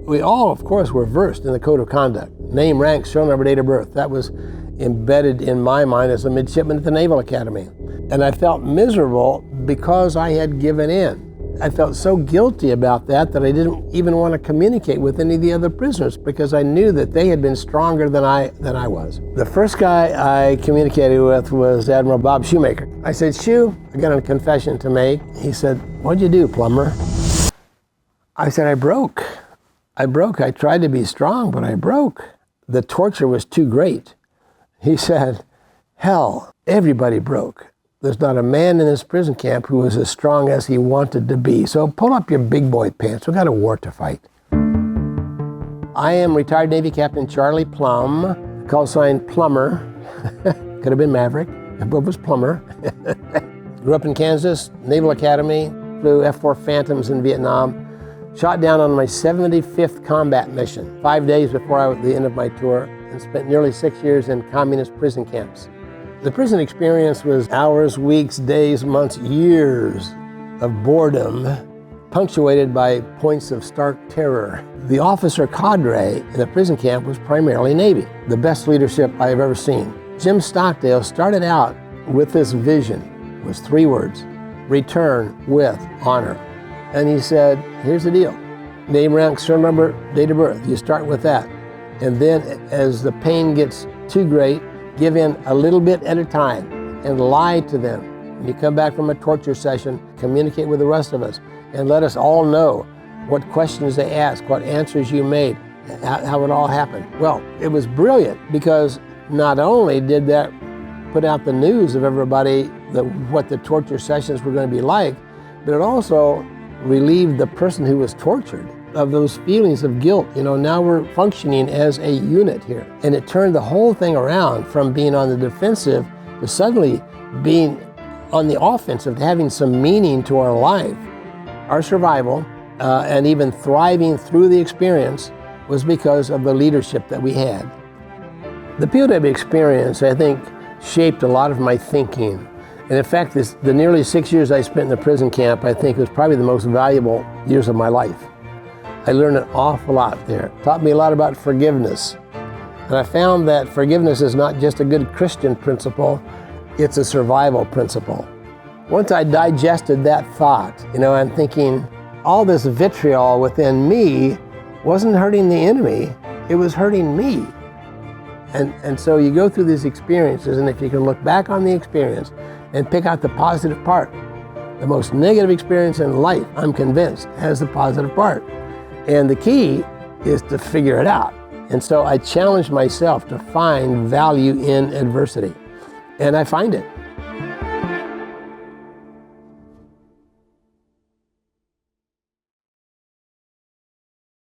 We all, of course, were versed in the code of conduct. Name, rank, serial number, date of birth. That was embedded in my mind as a midshipman at the Naval Academy. And I felt miserable because I had given in. I felt so guilty about that I didn't even want to communicate with any of the other prisoners because I knew that they had been stronger than I was. The first guy I communicated with was Admiral Bob Shoemaker. I said, Shoo, I got a confession to make. He said, what'd you do, Plumber? I said, I broke. I tried to be strong, but I broke. The torture was too great. He said, hell, everybody broke. There's not a man in this prison camp who was as strong as he wanted to be. So pull up your big boy pants. We've got a war to fight. I am retired Navy Captain Charlie Plumb, call sign Plumber. Could have been Maverick, but was Plumber. Grew up in Kansas, Naval Academy, flew F-4 Phantoms in Vietnam. Shot down on my 75th combat mission, 5 days before the end of my tour, and spent nearly 6 years in communist prison camps. The prison experience was hours, weeks, days, months, years of boredom, punctuated by points of stark terror. The officer cadre in the prison camp was primarily Navy, the best leadership I have ever seen. Jim Stockdale started out with this vision. It was 3 words: return with honor. And he said, here's the deal. Name, rank, serial number, date of birth. You start with that. And then as the pain gets too great, give in a little bit at a time and lie to them. When you come back from a torture session, communicate with the rest of us and let us all know what questions they asked, what answers you made, how it all happened. Well, it was brilliant because not only did that put out the news of everybody what the torture sessions were going to be like, but it also relieved the person who was tortured of those feelings of guilt. Now we're functioning as a unit here. And it turned the whole thing around from being on the defensive to suddenly being on the offensive, having some meaning to our life. Our survival and even thriving through the experience was because of the leadership that we had. The POW experience, I think, shaped a lot of my thinking. And in fact, the nearly 6 years I spent in the prison camp, I think was probably the most valuable years of my life. I learned an awful lot there. Taught me a lot about forgiveness. And I found that forgiveness is not just a good Christian principle, it's a survival principle. Once I digested that thought, I'm thinking, all this vitriol within me wasn't hurting the enemy, it was hurting me. And so you go through these experiences, and if you can look back on the experience and pick out the positive part, the most negative experience in life, I'm convinced, has the positive part. And the key is to figure it out. And so I challenged myself to find value in adversity. And I find it.